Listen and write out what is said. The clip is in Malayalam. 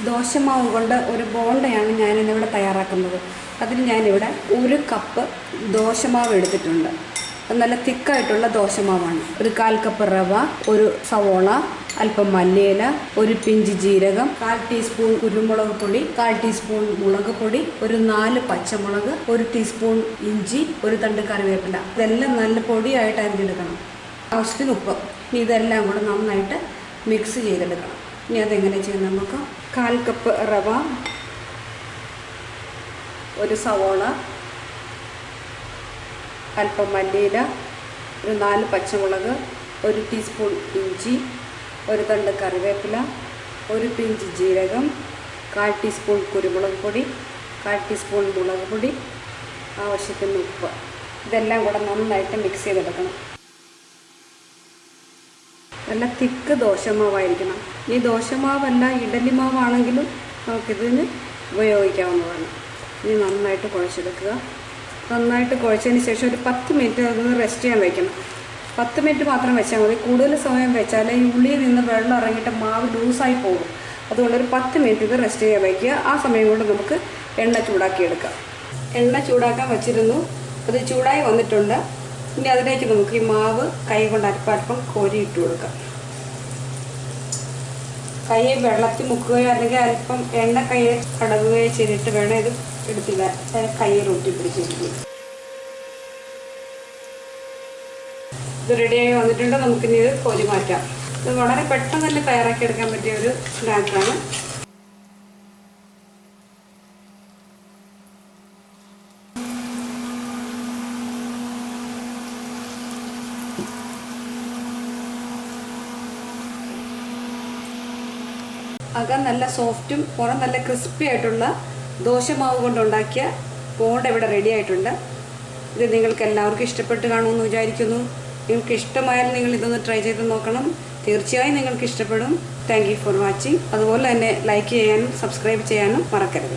ദോശമാവ് കൊണ്ട് ഒരു ബോണ്ടയാണ് ഞാനിന്നിവിടെ തയ്യാറാക്കുന്നത്. അതിന് ഞാനിവിടെ 1 കപ്പ് ദോശമാവ് എടുത്തിട്ടുണ്ട്. അത് നല്ല തിക്കായിട്ടുള്ള ദോശമാവാണ്. ഒരു 1/4 കപ്പ് റവ, ഒരു സവോള, അല്പം മല്ലിയില, ഒരു പിഞ്ച് ജീരകം, 1/4 ടീസ്പൂൺ കുരുമുളക് പൊടി, 1/4 ടീസ്പൂൺ മുളക് പൊടി, ഒരു 4 പച്ചമുളക്, 1 ടീസ്പൂൺ ഇഞ്ചി, ഒരു തണ്ട് കറിവേപ്പില. ഇതെല്ലാം നല്ല പൊടിയായിട്ട് അരിഞ്ഞെടുക്കണം. ആവശ്യത്തിന് ഉപ്പ്. ഇതെല്ലാം കൂടെ നന്നായിട്ട് മിക്സ് ചെയ്തെടുക്കണം. ഇനി അതെങ്ങനെ ചെയ്യുന്നത് നമുക്ക്. 1/4 കപ്പ് റവ, ഒരു സവോള, അല്പം മല്ലിയില, ഒരു 4 പച്ചമുളക്, 1 ടീസ്പൂൺ ഇഞ്ചി, ഒരു തണ്ട് കറിവേപ്പില, ഒരു പിഞ്ച് ജീരകം, 1/4 ടീസ്പൂൺ കുരുമുളക് പൊടി, 1/4 ടീസ്പൂൺ മുളക് പൊടി, ആവശ്യത്തിന് ഉപ്പ്. ഇതെല്ലാം കൂടെ നന്നായിട്ട് മിക്സ് ചെയ്തെടുക്കണം. നല്ല തിക്ക് ദോശമാവായിരിക്കണം. ഈ ദോശമാവല്ല ഇഡലി മാവാണെങ്കിലും നമുക്കിതിന് ഉപയോഗിക്കാവുന്നതാണ്. ഇനി നന്നായിട്ട് കുഴച്ചെടുക്കുക. നന്നായിട്ട് കുഴച്ചതിന് ശേഷം ഒരു 10 മിനിറ്റ് അതൊന്ന് റെസ്റ്റ് ചെയ്യാൻ വയ്ക്കണം. 10 മിനിറ്റ് മാത്രം വെച്ചാൽ മതി. കൂടുതൽ സമയം വെച്ചാൽ ഈ ഉള്ളിയിൽ നിന്ന് വെള്ളം ഇറങ്ങിയിട്ട് മാവ് ലൂസായി പോകും. അതുകൊണ്ട് ഒരു 10 മിനിറ്റ് ഇത് റെസ്റ്റ് ചെയ്യാൻ വയ്ക്കുക. ആ സമയം കൊണ്ട് നമുക്ക് എണ്ണ ചൂടാക്കിയെടുക്കാം. എണ്ണ ചൂടാക്കാൻ വെച്ചിരുന്നു. അത് ചൂടായി വന്നിട്ടുണ്ട്. ഇനി അതിലേക്ക് നമുക്ക് ഈ മാവ് കൈ കൊണ്ട് അല്പം കോരിയിട്ട് കൊടുക്കാം. കൈ വെള്ളത്തിൽ മുക്കുകയോ അല്ലെങ്കിൽ അല്പം എണ്ണ കയ്യെ കടവുകയോ ചെയ്തിട്ട് വേണം ഇത് എടുത്തില്ല കയ്യിൽ ഒട്ടി പിടിച്ചിരിക്കും. ഇത് റെഡിയായി വന്നിട്ടുണ്ട്. നമുക്കിനി ഇത് കോരി മാറ്റാം. ഇത് വളരെ പെട്ടെന്ന് തന്നെ തയ്യാറാക്കി എടുക്കാൻ പറ്റിയ ഒരു സ്നാക്കാണ്. അകം നല്ല സോഫ്റ്റും പുറം നല്ല ക്രിസ്പി ആയിട്ടുള്ള ദോശമാവ് കൊണ്ടുണ്ടാക്കിയ ബോണ്ട ഇവിടെ റെഡി ആയിട്ടുണ്ട്. ഇത് നിങ്ങൾക്ക് എല്ലാവർക്കും ഇഷ്ടപ്പെട്ട് കാണുമെന്ന് വിചാരിക്കുന്നു. നിങ്ങൾക്ക് ഇഷ്ടമായാൽ നിങ്ങൾ ഇതൊന്ന് ട്രൈ ചെയ്ത് നോക്കണം. തീർച്ചയായും നിങ്ങൾക്ക് ഇഷ്ടപ്പെടും. Thank you for watching. അതുപോലെ തന്നെ ലൈക്ക് ചെയ്യാനും സബ്സ്ക്രൈബ് ചെയ്യാനും മറക്കരുത്.